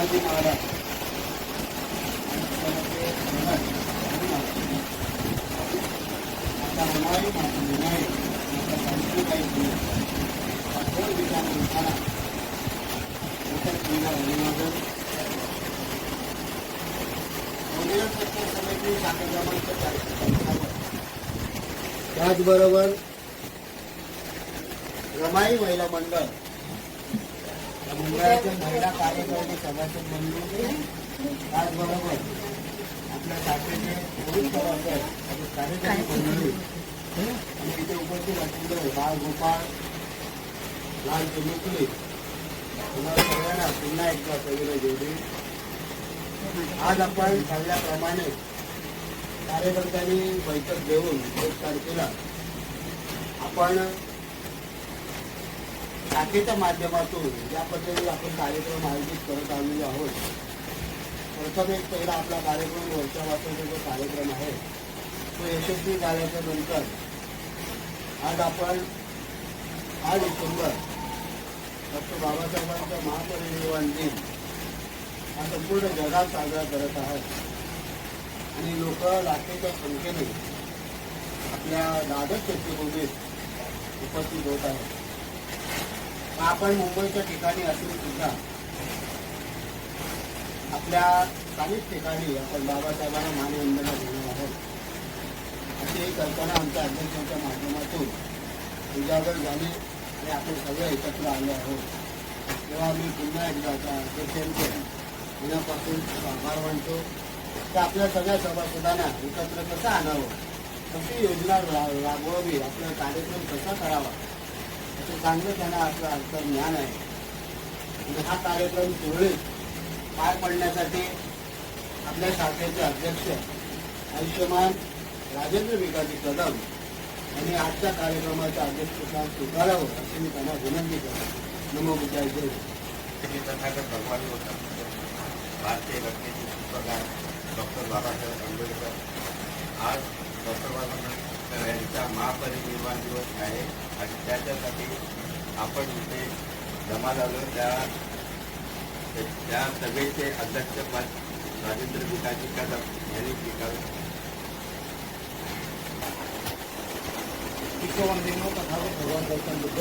संभाजी महाराज आता रमाई माता विनायक माता सावित्रीबाई फुले कठोर विचार करताना मोठ्या स्त्रीला अभिवादन. मंदिर सत्कार समिती शाखा क्रमांक 455. त्याचबरोबर रमाई महिला मंडळ या मंडळाच्या महिला कार्यकारिणी सभासद म्हणून त्याचबरोबर आपल्या शाखेचे पुरुष सभासद कार्यकारी मंडळी आणि इथे उपस्थित असलेले बाळ गोपाळ लाल चुमुकली तुम्हाला सगळ्यांना पुन्हा एकदा सगळे जोडी. आज आपण ठरल्याप्रमाणे कार्यकर्त्यांनी बैठक घेऊन 1 तारखेला आपण शाखेच्या माध्यमातून ज्या पद्धतीने आपण कार्यक्रम आयोजित करत आलेलो आहोत. प्रथम एक पहिला आपला कार्यक्रम वरच्या वाचवण्याचा जो कार्यक्रम आहे तो यशस्वी झाल्याच्या नंतर आज आपण 8 डिसेंबर डॉक्टर बाबासाहेबांचा महापरिनिर्वाण दिन हा संपूर्ण जगात साजरा करत आहात आणि लोक लाखोच्या संख्येने आपल्या दादर चैत्यभूमीत उपस्थित होत आहेत. आपण मुंबईच्या ठिकाणी असून सुद्धा आपल्या स्थानिक ठिकाणी आपण बाबासाहेबांना मानवंदना देणार आहोत. असे करताना आमच्या अध्यक्षांच्या माध्यमातून उजागर झाले आणि आपण सगळे एकत्र आले आहोत. तेव्हा मी पुन्हा एकदा अध्यक्षांचे मनापासून आभार मानतो की आपल्या सगळ्या सभासदांना एकत्र कसं आणावं, कशी योजना राबवावी, आपला कार्यक्रम कसा करावा असं चांगलं त्यांना आपलं अर्थ ज्ञान आहे. आणि हा कार्यक्रम सुरळीत पार पडण्यासाठी आपल्या शाखेचे अध्यक्ष आयुष्यमान राजेंद्र विकाजी कदम यांनी आजच्या कार्यक्रमाचं अध्यक्षस्थान स्वीकारावं अशी मी त्यांना विनंती करतो. नमो बुद्धाय जय. तथागत भगवान भारतीय घटनेचे पुस्तकार डॉक्टर बाबासाहेब आंबेडकर. आज डॉक्टर बाबासाहेब यांचा महापरिनिर्वाण दिवस आहे आणि त्याच्यासाठी आपण इथे जमा झालो. त्या सभेचे अध्यक्षपद राजेंद्र विकाजी कदम यांनी स्वीकारले. विश्ववंदनीय तथागत भगवान गौतम बुद्ध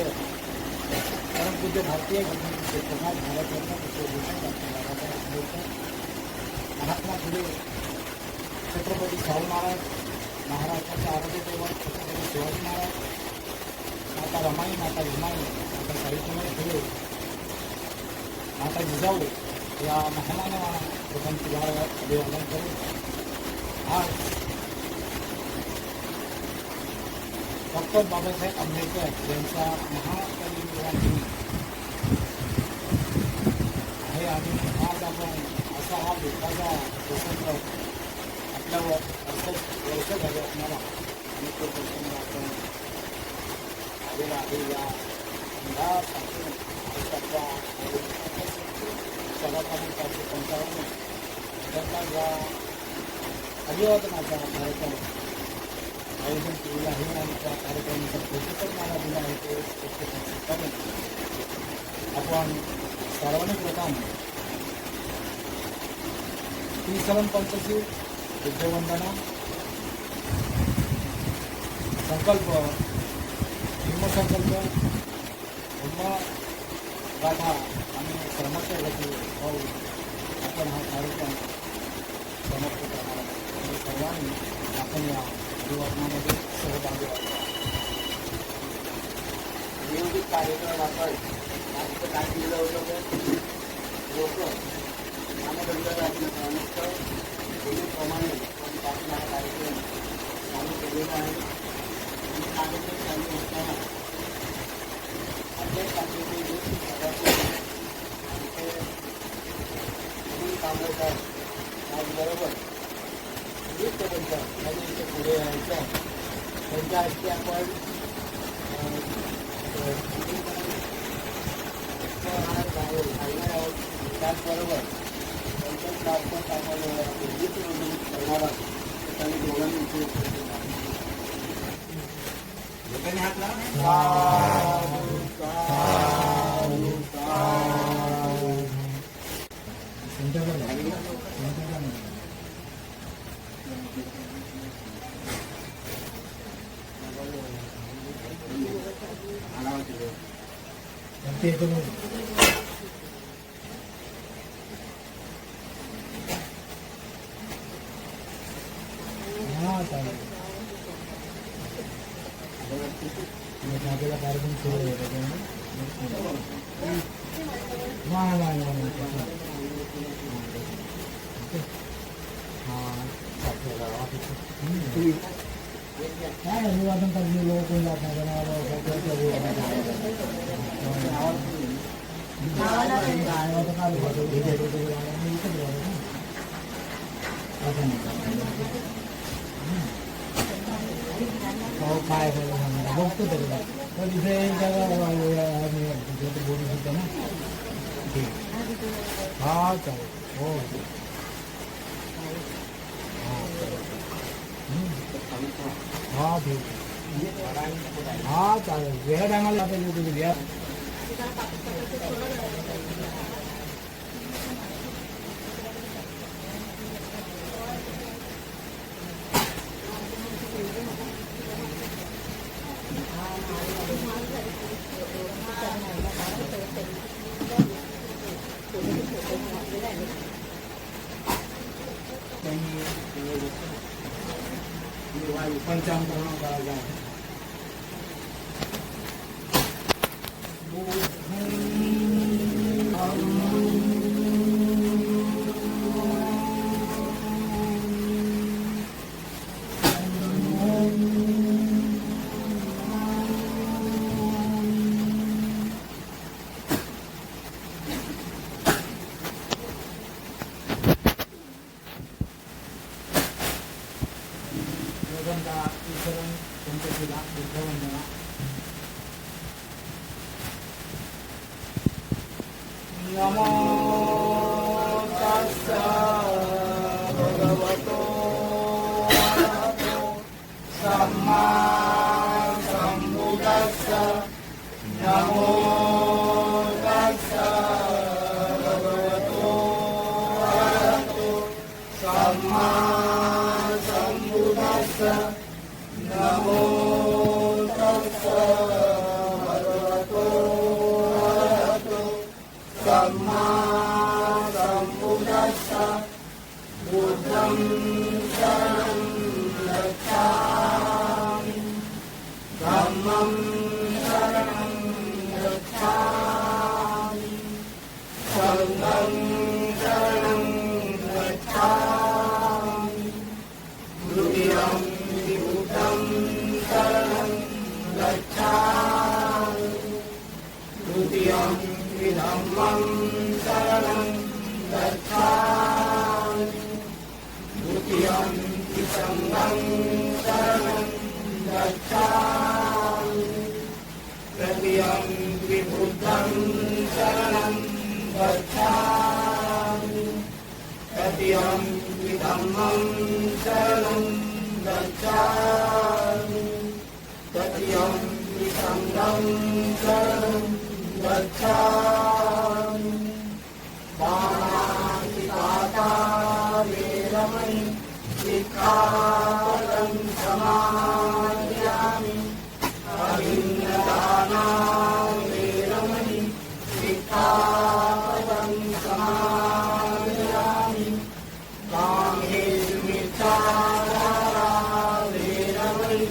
परम पूज्य भारतीय घटनेचे समाज भारतरत्न विश्वभूषण डॉक्टर बाबासाहेब आंबेडकर, महात्मा फुले, छत्रपती शाहू महाराज, महाराष्ट्राचे आरोग्य दैवत छत्रपती शिवाजी महाराज, माता रमाई, माता विनाई, माता सावित्रीबाई फुले, माता जिजाऊ या महामानवांना लोकांची अभिवादन करून आज डॉक्टर बाबासाहेब आंबेडकर यांचा महापरिनिर्वाण दिन आहे आणि आज आपण असा हा दुःखाचा प्रसंग आपल्यावर 68 वर्ष झाले असणारा आणि तो प्रसंग आपण आलेला आहे. या भारताच्या सभाकालीन 455 त्यांचा ज्या अभिवादनाचा कार्यक्रम आयोजन केलेलं आहे आणि त्या कार्यक्रमाचा प्रतिसाद मला दिला आहे तो स्वीकारून आपण सार्वजनिक लोकांना त्रिसरण पंचशील विद्यावंदना संकल्प हिमसंकल्प गाथा आणि कर्मच्या गती पाहून आपण हा कार्यक्रम समाप्त करणार आहोत. आणि सर्वांनी आपण या अभिवादनामध्ये सहभागी व्हावा. नियोजित कार्यक्रम आपण आज काय केलं होतं लोक नामबंद राज्यानुसार नेहमीप्रमाणे आपण हा कार्यक्रम चालू केलेला आहे. आणि कार्यक्रम चालू असताना आपल्या शाखेचे कामगार त्याचबरोबर इथे पुढे यायचं त्यांच्या हस्ते आपण सांगणार आहोत. त्याचबरोबर त्यांच्या आपण गीत नोंदणी करणार आहोत. त्यांनी दोघांनी इथे हात लावा. ते तुम्ही हा चालेल आपल्याला कार्यक्रम सुरू आहे काय अभिवादन करणे लोक कोण जात नाही काय बघतो तरी तर इथे बोलू शकतो ना ठीक हा चालेल हो हा ठीक हा चालेल वेगळ्या टायमाला आपल्याला तुम्ही घ्या पंचांकरण करायचं आहे नमो तस्सा भगवतो अरहतो सम्मा सम्बुद्धस्सा नमो तस्सा भगवतो अरहतो सम्मा सम्बुद्धस्सा नमो तस्सा भगवतो अरहतो सम्मा सम्बुद्धस्सा बुद्धं शरणं गच्छामि धम्मं शरणं गच्छामि संघं शरणं गच्छामि द्वितीयं बुद्धं शरणं गच्छामि तृतीयं धम्मं शरणं गच्छामि द्वितीयं संघं शरणं गच्छामि तृतीयं बुद्धं शरणं गच्छामि तृतीयं धम्मं शरणं गच्छामि तृतीयं संघं शरणं गच्छामि पाणातिपाता वेरमणि सिक्खापदं समादयामि अभिन्नदाना वेरमणि सिक्खापदं समादयामि कामेषु मिथ्याचारा वेरमणि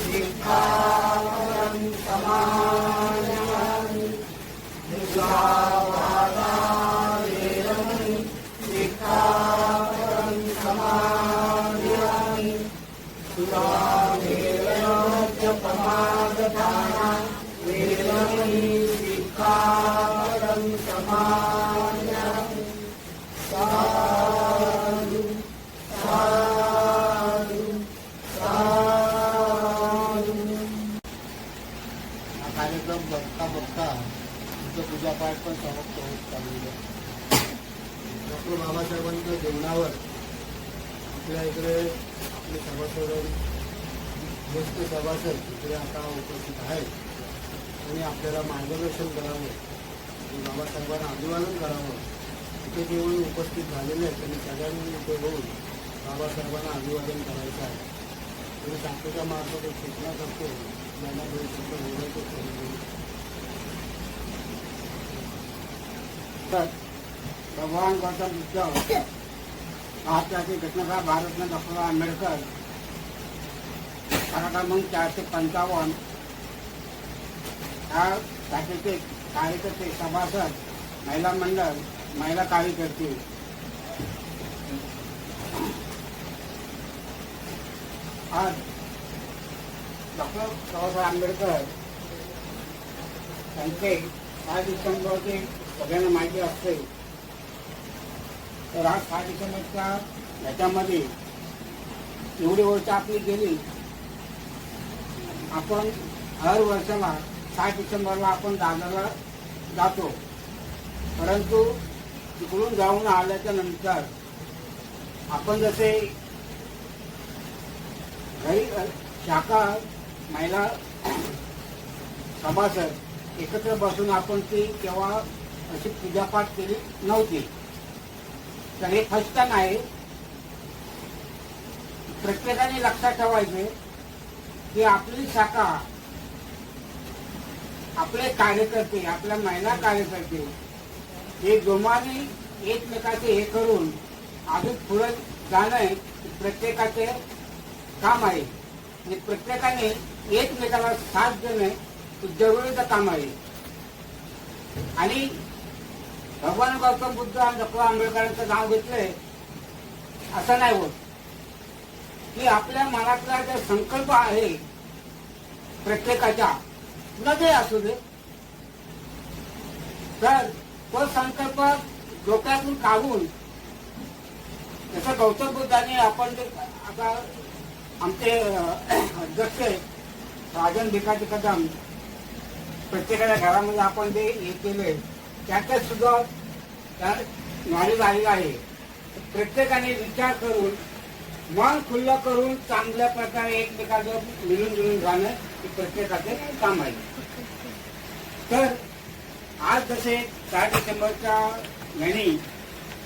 सिक्खापदं समादयामि मुसावादा वेरमणि सिक्खापदं समादयामि सुरामेरयोज्यपमादधाना वेरमणि सिक्खापदं समादयामि साधु साधु साधु हा कार्यक्रम बघता बघता तुमचं पूजापाठ पण समाप्त होत चाललेलं आहे. डॉक्टर बाबासाहेबांच्या जीवनावर आपल्या इकडे आपले सभासद ज्येष्ठ सभासद इकडे आता उपस्थित आहेत आणि आपल्याला मार्गदर्शन करावं आणि बाबासाहेबांना अभिवादन करावं इथे केवळ उपस्थित झालेले आहेत त्यांनी सगळ्यांनी इथे होऊन बाबासाहेबांना अभिवादन करायचं आहे. तुम्ही शास्त्राच्या मार्फत एक सूचना करतो मला दोन शब्द बोलायचं तर भगवान गौतम बुद्ध भारताचे घटनाकार भारतरत्न डॉक्टर आंबेडकर क्रमांक 455 ह्या शाखेचे कार्यकर्ते सभासद महिला मंडळ महिला कार्यकर्ते आज डॉक्टर बाबासाहेब आंबेडकर त्यांचे 6 डिसेंबरचे सगळ्यांना माहिती असते. तर आज 6 डिसेंबरच्या याच्यामध्ये एवढी वर्ष आपली गेली. आपण हर वर्षाला 6 डिसेंबरला आपण दादरला जातो, परंतु तिकडून जाऊन आल्याच्या नंतर आपण जसे घरी शाखा महिला सभासद एकत्र बसून आपण ती तेव्हा अशी पूजापाठ केली नव्हती. तर हे फर्स्ट टाइम आहे. प्रत्येकाने लक्षात ठेवायचे की आपली शाखा, आपले कार्यकर्ते, आपल्या महिला कार्यकर्ते हे जोमाने एकमेकाचे हे करून अजून पुढे जाणं प्रत्येकाचे काम आहे. आणि प्रत्येकाने एकमेकाला साथ देणे जरुरीचं काम आहे. आणि भगवान गौतम बुद्ध आणि डॉक्टर आंबेडकरांचं नाव घेतलंय असं नाही होत, की आपल्या मनातला जो संकल्प आहे प्रत्येकाच्या न जे असू दे, तर तो संकल्प डोक्यातून काढून जसं गौतम बुद्धाने आपण आता आमचे अध्यक्ष राजन भिकाजी कदम प्रत्येकाच्या घरामध्ये आपण जे हे केले त्याच्यात सुद्धा नॉलेज आलेलं आहे. प्रत्येकाने विचार करून मन खुल्लं करून चांगल्या प्रकारे एकमेकांचं मिळून जुळून राहणं हे प्रत्येकाचे काम आहे. तर आज जसे 4 डिसेंबरच्या याने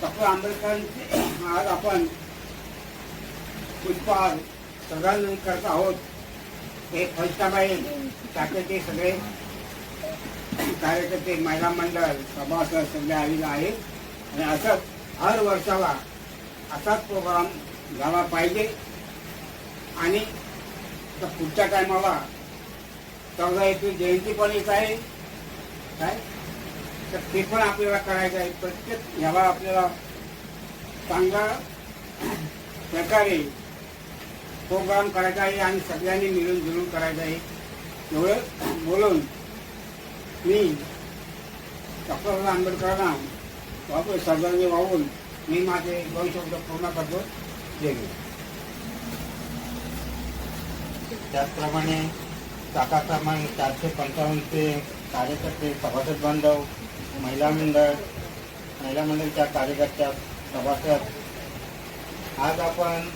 डॉक्टर आंबेडकरांचे आज आपण पुष्पहार श्रद्धांजली करत आहोत. हे फर्स्ट टाइम आहे. शाखेचे सगळे कार्यकर्ते, महिला मंडळ, सभासद सगळे आलेले आहेत. आणि असंच हर वर्षाला असाच प्रोग्राम झाला पाहिजे. आणि पुढच्या टायमाला 14 एप्रिल जयंती पण येत आहे काय, तर ते पण आपल्याला करायचं आहे. प्रत्येक ह्याला आपल्याला चांगला प्रकारे प्रोग्राम करायचा आहे आणि सगळ्यांनी मिळून जुळून करायचं आहे. एवढं बोलून मी डॉक्टर आंबेडकरांना बाबा श्रद्धांजली वाहून मी माझे 2 शब्द पूर्ण करतो. जय हिंद. त्याचप्रमाणे शाखा क्रमांक 455चे कार्यकर्ते, सभासद बांधव, महिला मंडळच्या कार्यकर्त्या, सभासद, आज आपण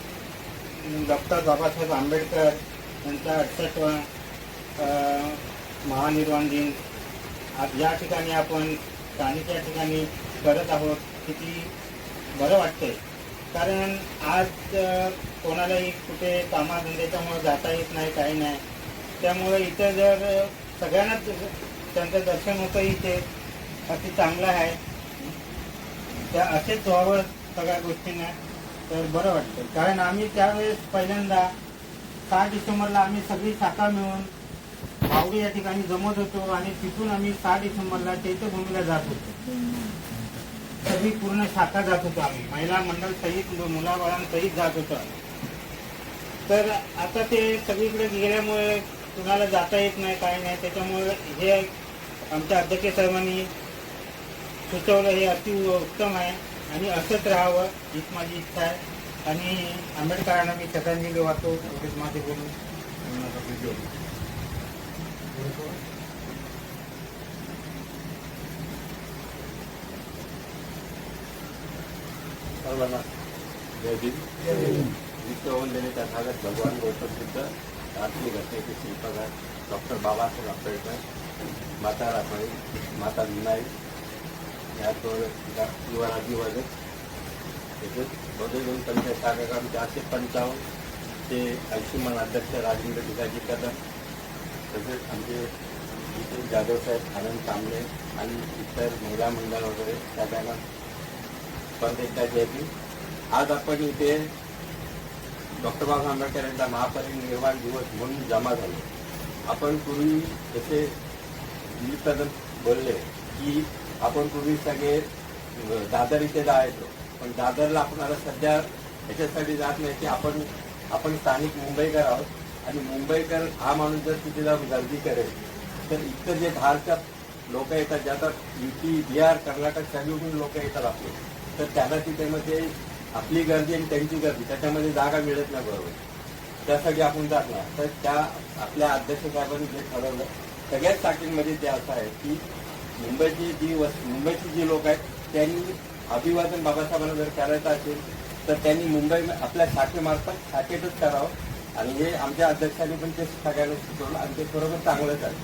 डॉक्टर बाबासाहेब आंबेडकर यांचा 68वा महानिर्वाण दिन आज या ठिकाणी आपण स्थानिक या ठिकाणी करत आहोत. किती बरं वाटतंय, कारण आज कोणालाही कुठे कामाधंद्याच्यामुळे जाता येत नाही, काही नाही. त्यामुळे इथं जर सगळ्यांनाच त्यांचं दर्शन होतं इथे अति चांगलं आहे. त्या असेच व्हावं सगळ्या गोष्टींना, तर बरं वाटतं. कारण आम्ही त्यावेळेस पहिल्यांदा 6 डिसेंबरला आम्ही सगळी शाखा मिळून मावडी या ठिकाणी जमत होतो आणि तिथून आम्ही 6 डिसेंबरला चैत्यभूमीला जात होतो. सगळी पूर्ण शाखा जात होतो आम्ही, महिला मंडळ सहित, मुलाबाळांसहित जात होतो. तर आता ते सगळीकडे गेल्यामुळे कुणाला जाता येत नाही, काही नाही. त्याच्यामुळे हे आमच्या अध्यक्ष साहेबांनी सुचवलं, हे अति उत्तम आहे आणि असंच राहावं हीच माझी इच्छा आहे. आणि आंबेडकरांना मी श्रद्धांजली वाहतो. एवढेच माझे बोलून सर्वांना जय भीम. विश्ववंदनीय तथागत भगवान गौतम बुद्ध, भारतीय घटनेचे शिल्पकार डॉक्टर बाबासाहेब आंबेडकर, माता रामाई, माता विनाई, या युवराजीवादक तसेच बौद्ध पंचायत कार्यक्रम 455 चे आयुष्यमान अध्यक्ष राजेंद्र भिकाजी कदम, तसेच आमचे नितीन जाधव साहेब, आनंद कांबळे आणि इतर महिला मंडळ वगैरे सगळ्यांना परत एकदा जय भीम. आज आपण इथे डॉक्टर बाबासाहेब आंबेडकर यांचा महापरिनिर्वाण दिवस म्हणून जमा झालो. आपण पूर्वी जसे विविध बोलले की आपण पूर्वी सगळे दादर इथे जायचो, पण दादरला आपणाला सध्या याच्यासाठी जात नाही की आपण स्थानिक मुंबईकर आहोत आणि मुंबईकर हा माणूस जर तिथे जाऊन गर्दी करेल तर इतर जे बाहेरच्या लोक येतात, ज्याचा युपी, बिहार, कर्नाटक सगळीकडून लोक येतात आपले, तर त्यांना तिथे मध्ये आपली गर्दी आणि त्यांची गर्दी त्याच्यामध्ये जागा मिळत नाही बरोबर. त्यासाठी आपण जात नाही. तर त्या आपल्या अध्यक्ष साहेबांनी जे ठरवलं सगळ्याच टाकींमध्ये ते असं आहे की मुंबईची जी लोक आहेत त्यांनी अभिवादन बाबासाहेबांना जर करायचं असेल तर त्यांनी मुंबई आपल्या शाखेमार्फत शाखेतच करावं आणि हे आमच्या अध्यक्षांनी पण ते सगळ्यांना सुचवलं आणि ते बरोबर चांगलंच आहे.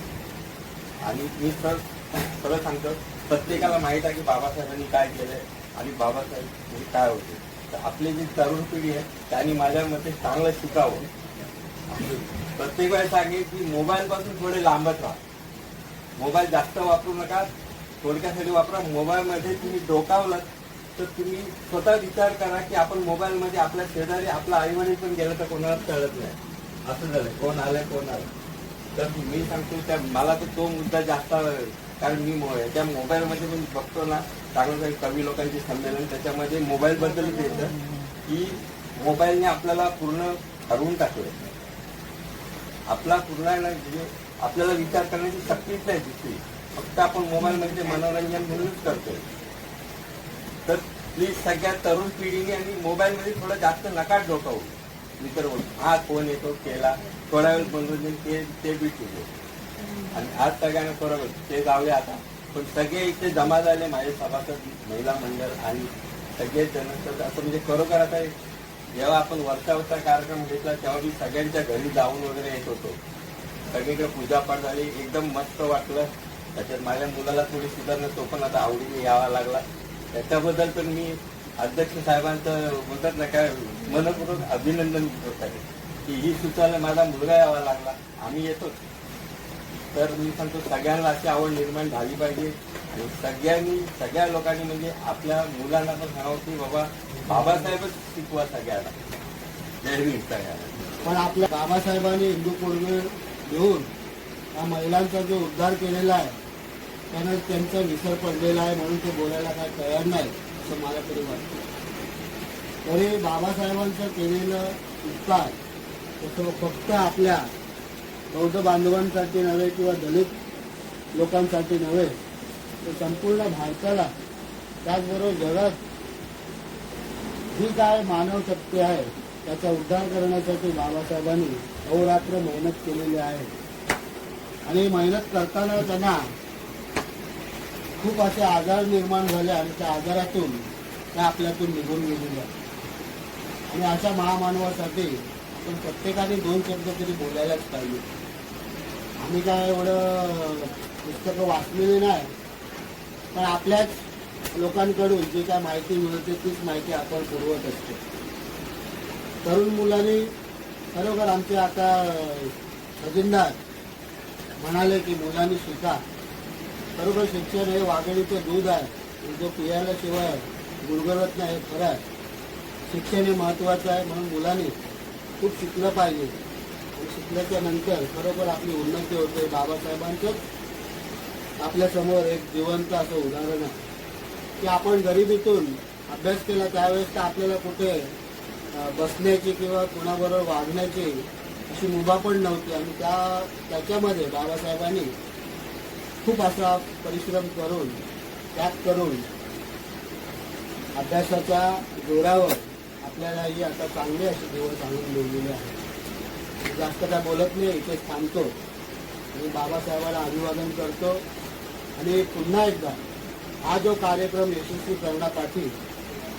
आणि मी खरं सांगतो, प्रत्येकाला माहीत आहे की बाबासाहेबांनी काय केलंय आणि बाबासाहेब म्हणजे काय होते. तर आपली जी तरुण पिढी आहे त्यांनी माझ्या मते चांगलं शिकावं. प्रत्येक वेळेस सांगेल की मोबाईलपासून थोडे लांबच राहा. मोबाईल जास्त वापरू नका, थोडक्यासाठी वापरा. मोबाईलमध्ये तुम्ही डोकावलं तर तुम्ही स्वतः विचार करा की आपण मोबाईलमध्ये आपल्या शेजारी आपला आईवडील पण गेलं तर कोणाला कळत नाही. असं झालं, कोण आलं. तर मी सांगतो त्या मला तर तो मुद्दा जास्त, कारण मी त्या मोबाईलमध्ये पण बघतो ना चांगलं काही कवी लोकांचे संमेलन, त्याच्यामध्ये मोबाईलबद्दलच येतं की मोबाईलने आपल्याला पूर्ण हरवून टाकलं. आपला पूर्ण आपल्याला विचार करण्याची शक्तीच नाही दुसरी, फक्त आपण मोबाईलमध्ये मनोरंजन म्हणूनच करतोय. तर प्लीज सगळ्या तरुण पिढीने आणि मोबाईलमध्ये थोडं जास्त नका डोकावू. मित्र बोल हा फोन येतो केला थोडा वेळ मनोरंजन ते बी ठीक आहे. आणि आज सगळ्यांना बरोबर ते जाऊया आता. पण सगळे इथे जमा झाले माझे सभासद, महिला मंडळ आणि सगळे जण. असं म्हणजे खरोखर आता जेव्हा आपण वर्षावरचा कार्यक्रम घेतला तेव्हा मी सगळ्यांच्या घरी जाऊन वगैरे येत होतो. सगळीकडे पूजापाठ झाली, एकदम मस्त वाटलं. त्याच्यात माझ्या मुलाला थोडी सुधारणा, तो पण आता आवडीने यावा लागला. त्याच्याबद्दल पण मी अध्यक्ष साहेबांचं बोलतात ना काय मनपूर्वक अभिनंदन करत आहे की ही सुचायला माझा मुलगा यावा लागला, आम्ही येतो. तर मी सांगतो सगळ्यांना अशी आवड निर्माण झाली पाहिजे आणि सगळ्या लोकांनी म्हणजे आपल्या मुलांना पण सांगावं की बाबा बाबासाहेबच शिकवा सगळ्यांना. जय भीम सगळ्यांना. पण आपल्या बाबासाहेबांनी हिंदू पूर्वी घेऊन या महिलांचा जो उद्धार केलेला आहे त्यानं त्यांचा विसर पडलेला आहे म्हणून ते बोलायला काय तयार नाही असं मला तरी वाटतं. तरी बाबासाहेबांचं केलेलं उपकार तसं फक्त आपल्या बौद्ध बांधवांसाठी नव्हे किंवा दलित लोकांसाठी नव्हे तर संपूर्ण भारताला त्याचबरोबर जगात जी काय मानव शक्ती आहे त्याचा उद्धार करण्यासाठी बाबासाहेबांनी अहोरात्र मेहनत केलेली आहे. आणि मेहनत करताना त्यांना खूप असे आजार निर्माण झाले आणि त्या आजारातून त्या आपल्यातून निघून गेलेल्या. आणि अशा महामानवासाठी आपण प्रत्येकाने 2 शब्द तरी बोलायलाच पाहिजे. आम्ही काय एवढं पुस्तकं वाचलेली नाही, पण आपल्याच लोकांकडून जी काय माहिती मिळते तीच माहिती आपण पुरवत असतो. तरुण मुलांनी खरोखर आमचे आता खजिनदार म्हणाले की मुलांनी शिका. खरोखर शिक्षण हे वाघिणीचं दूध आहे, जो पियाल्याशिवाय गुरगरत नाही, हे खरं आहे. शिक्षण हे महत्त्वाचं आहे म्हणून मुलांनी खूप शिकलं पाहिजे. आणि शिकल्याच्या नंतर खरोखर आपली उन्नती होते. बाबासाहेबांचंच आपल्यासमोर एक जिवंत असं उदाहरण आहे की आपण गरिबीतून अभ्यास केला त्यावेळेस तर आपल्याला कुठे बसण्याची किंवा कुणाबरोबर वागण्याची अशी मुभा पण नव्हती. आणि त्याच्यामध्ये बाबासाहेबांनी खूप असा परिश्रम करून त्याग करून अभ्यासाच्या जोरावर आपल्याला ही आता चांगली अशी दिवस आणून मिळलेली आहे. जास्त काय बोलत नाही, इथेच थांबतो आणि बाबासाहेबाला अभिवादन करतो. आणि पुन्हा एकदा हा जो कार्यक्रम यशस्वी करण्यासाठी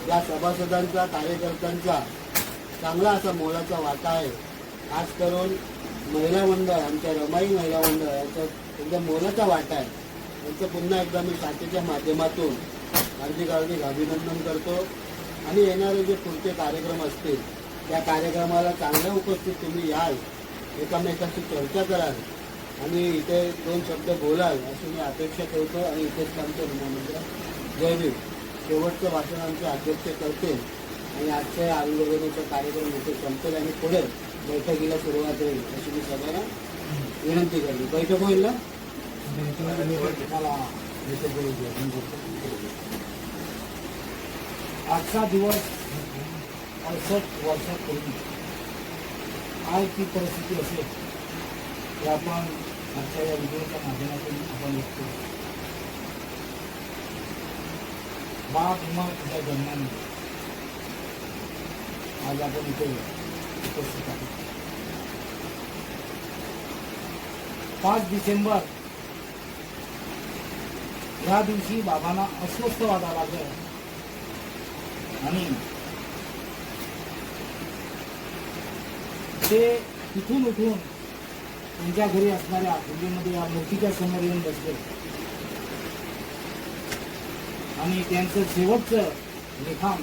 या सभासदांचा कार्यकर्त्यांचा चांगला असा मोलाचा वाटा आहे. खास करून महिला मंडळ, आमच्या रमाई महिला मंडळ यांचा एकदम मोलाचा वाटा आहे. त्यांचं पुन्हा एकदा मी शाखेच्या माध्यमातून हार्दिक अभिनंदन करतो. आणि येणारे जे पुढचे कार्यक्रम असतील त्या कार्यक्रमाला चांगल्या उपस्थित तुम्ही याल, एकमेकांशी चर्चा कराल आणि इथे 2 शब्द बोलाल अशी मी अपेक्षा करतो आणि इथेच आमचं म्हणजे जय भीम शेवटचं भाषण आमचे अध्यक्ष करतील आणि आजच्या आंदोलनाचा कार्यक्रम इथे संपेल आणि पुढे बैठकीला सुरुवात होईल अशी मी सगळ्यांना विनंती करली. बैठक होईल ना? मला आजचा दिवस 68 वर्षापूर्वी काय ती परिस्थिती असेल हे आपण आजच्या या व्हिडिओच्या माध्यमातून आपण बघतो. बाप भीमा तुझ्या जन्माने आज आपण इथे उपस्थित आहोत. 5 डिसेंबर या दिवशी बाबांना अस्वस्थ वाटायला लागलं आणि ते तिथून उठून त्यांच्या घरी असणाऱ्या पूजेमध्ये या मूर्तीच्या समोर येऊन बसले आणि त्यांचं शेवटचं लिखाण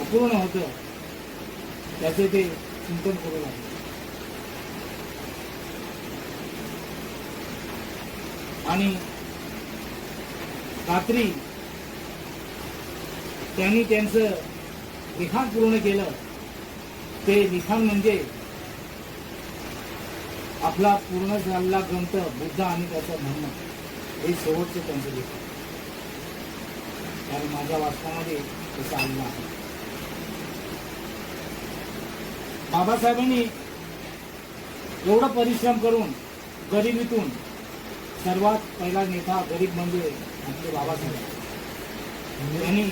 अपूर्ण होतं त्याचे ते चिंतन करू लागले. आणि रात्री त्यांनी त्यांचं लिखाण पूर्ण केलं. ते लिखाण म्हणजे आपला पूर्ण झालेला ग्रंथ बुद्ध आणि त्याचं धर्म हे शेवटचं त्यांचं लिखाण आणि माझ्या वाचनामध्ये ते चाललं आहे. बाबासाहेबांनी एवढं परिश्रम करून गरिबीतून सर्वात पहिला नेता गरीब म्हणजे आपले बाबासाहेब. त्यांनी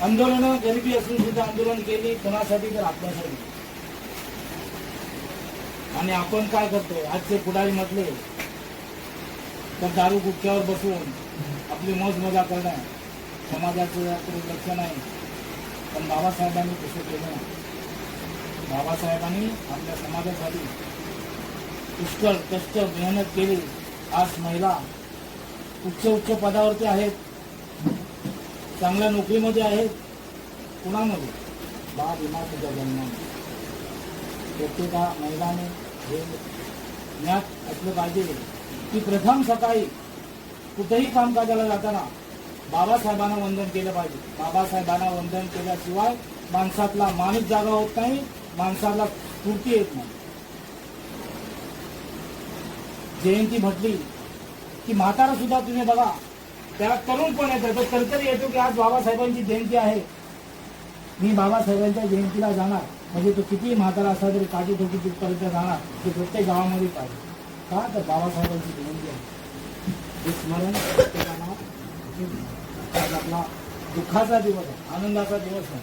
आंदोलनं गरिबी असून सुद्धा आंदोलन केली कोणासाठी तर आपल्यासाठी. आणि आपण काय करतोय आजचे पुढारी म्हटले तर दारू गुटख्यावर बसून आपली मौज मजा करणं समाजाचं लक्ष नाही. पण बाबासाहेबांनी तसं केलं नाही. बाबासाहेबांनी आपल्या समाजासाठी पुष्कळ कष्ट मेहनत केली. आज महिला उच्च पदावरती आहेत, चांगल्या नोकरीमध्ये आहेत. कुणामध्ये? बा भीमा तुझ्या जन्माने. प्रत्येका महिलाने हे ज्ञात असलं पाहिजे की प्रथम सकाळी कुठेही कामकाजाला जाताना बाबासाहेबांना वंदन केलं पाहिजे. बाबासाहेबांना वंदन केल्याशिवाय माणसातला माणूस जागा होत नाही, माणसाला स्फूर्ती येत नाही. जयंती म्हटली की म्हातारा सुद्धा तुम्ही बघा त्याला तरुण पण येतं, तो तरतरी येतो की आज बाबासाहेबांची जयंती आहे, मी बाबासाहेबांच्या जयंतीला जाणार. म्हणजे तो किती म्हातारा असला तरी काठी ठोकी तिथपर्यंत जाणार. ते प्रत्येक गावामध्ये पाहिजे. का तर बाबासाहेबांची जयंती आहे. हे स्मरण प्रत्येकाला आज आपला दुःखाचा दिवस आहे, आनंदाचा दिवस आहे.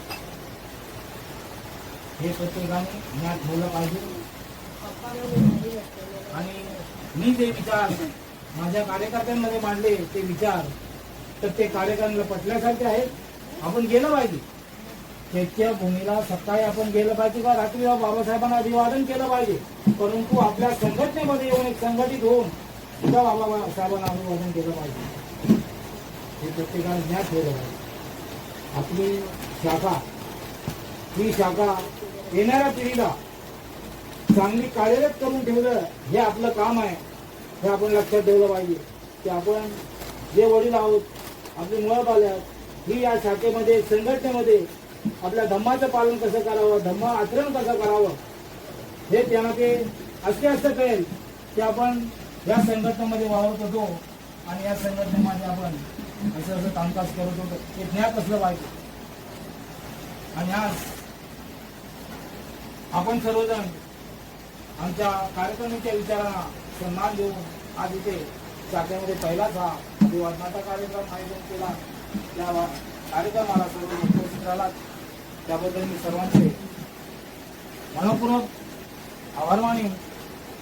हे प्रत्येकाने ज्ञात ठेवलं पाहिजे. आणि मी जे विचार माझ्या कार्यकर्त्यांमध्ये मांडले ते विचार तर ते कार्यकर्त्यांना पटल्यासारखे आहेत. आपण गेलं पाहिजे त्याच्या भूमीला. सकाळी आपण गेलं पाहिजे का रात्री बाबासाहेबांना अभिवादन केलं पाहिजे. परंतु आपल्या संघटनेमध्ये येऊन एक संघटित होऊन सुद्धा बाबासाहेबांना अभिवादन केलं पाहिजे. हे प्रत्येकाने ज्ञात ठेवलं पाहिजे. आपली शाखा ही शाखा येणाऱ्या पिढीला चांगली कार्यरत करून ठेवलं हे आपलं काम आहे. हे आपण लक्षात ठेवलं पाहिजे की आपण जे वडील आहोत, आपली मुळं आले आहेत, ही या शाखेमध्ये संघटनेमध्ये आपल्या धम्माचं पालन कसं करावं, धम्म आचरण कसं करावं हे त्यांना ते असं कळेल की आपण या संघटनेमध्ये वावरत होतो आणि या संघटनेमध्ये आपण असं कामकाज करत होतो हे ज्ञात असलं पाहिजे. आणि आज आपण सर्वजण आमच्या कार्यक्रमाच्या विचारांना सन्मान देऊन आज इथे शाखेमध्ये पहिलाच हा अभिवादनाचा कार्यक्रम आयोजन केला. त्या कार्यक्रमाला सर्व उपस्थित राहिलात त्याबद्दल मी सर्वांचे मनपूर्वक आभार मानेन.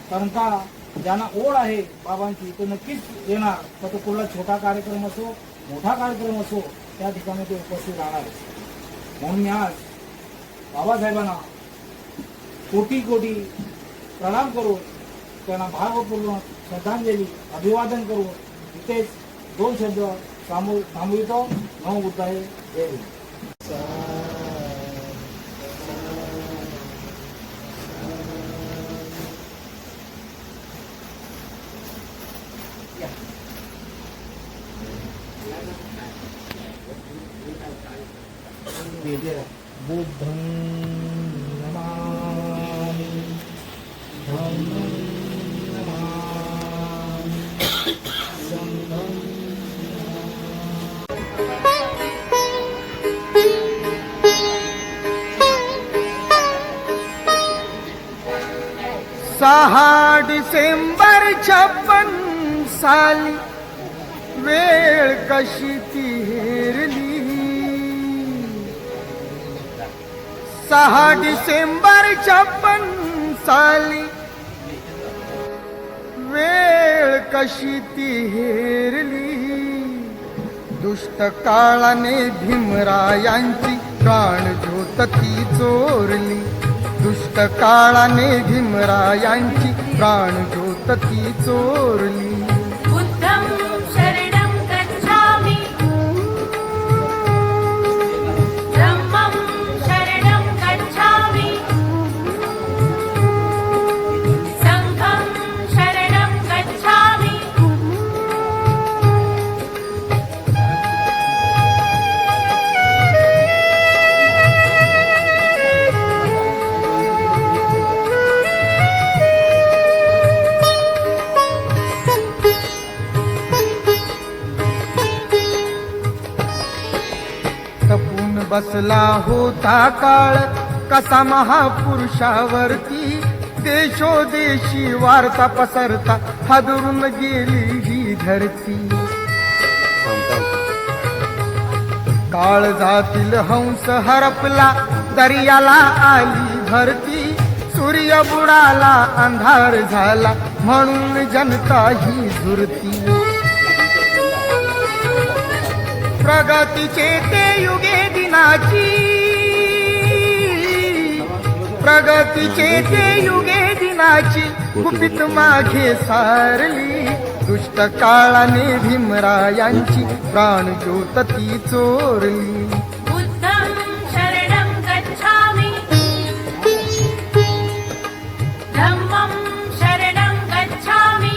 कारण का ज्यांना ओढ आहे बाबांची तो नक्कीच येणार. तर तो कुठला छोटा कार्यक्रम असो मोठा कार्यक्रम असो त्या ठिकाणी ते उपस्थित राहणार. म्हणून मी आज बाबासाहेबांना कोटी कोटी प्रणाम करून त्यांना भावपूर्ण श्रद्धांजली अभिवादन करून इथेच 2 शब्द थांबवितो. नमो बुद्धाय. जय हिंद. बुद्धं नमामि धम्मं नमामि संघं सहा डिसेंबर 56 साली वेळ कशी ती हेरली 6 डिसेंबर 56 साली वेळ कशी ती हेरली दुष्ट काळाने भीमरायांची प्राणज्योत ती चोरली दुष्ट काळाने भीमरायांची प्राणज्योत ती चोरली बुद्धं शरणं गच्छामि धम्मं शरणं गच्छामि संघं शरणं गच्छामि तपून बसला होता काळ कसा महापुरुषावरती देशोदेशी वार्ता पसरता हादरून गेली ही धरती काळजातील हंस हरपला दर्याला आली भरती सूर्य बुडाला अंधार झाला म्हणून जनता ही झुरती प्रगतीचे ते युगे दिनाची प्रगतीचे ते युगे दिनाची गुपित मागे सारली दुष्ट काळाने भीमरायांची प्राणज्योत ती चोरली बुद्धं शरणं गच्छामि धम्मं शरणं गच्छामि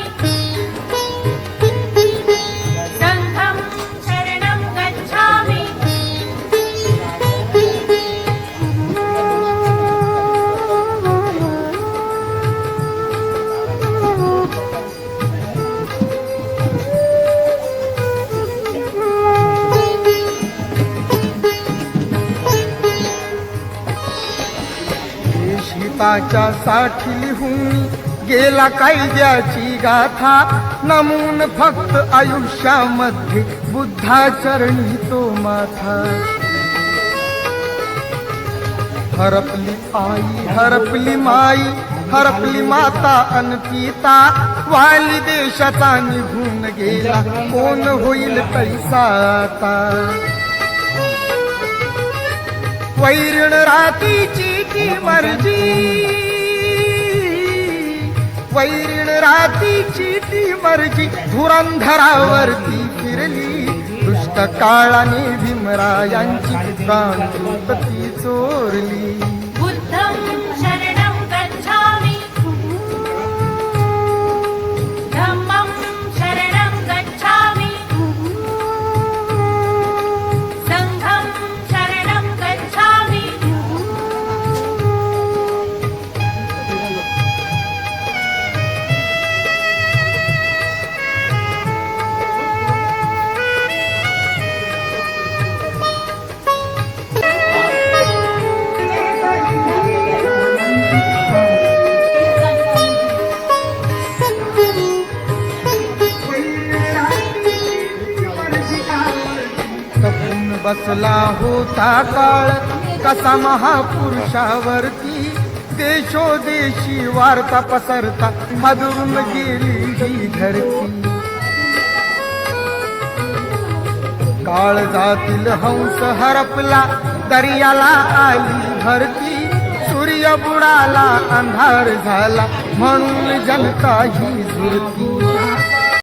संघं शरणं गच्छामि हिताच्या साठी लिहून गेला कायद्याची गाथा नमून फक्त आयुष्यामध्ये बुद्धाचरणी तो माथा हरपली आई हरपली माई हरपली माता अनपिता वाली देशाचा निघून गेला कोण होईल पैसा आता वैरण रातीची ती मर्जी वैरण रातीची ती मर्जी धुरंधरावरती फिरली दुष्ट काळाने भीमरायांची प्राणज्योत ती चोरली बुद्धं शरणं गच्छामि धम्मं शरणं गच्छामि संघं शरणं गच्छामि तपून बसला होता काळ कसा महापुरुषावरती देशोदेशी वार्ता पसरता हादरून गेली ही धरती काळजातील हंस हरपला दर्याला आली भरती सूर्य बुडाला अंधार झाला म्हणून जनता ही झुरती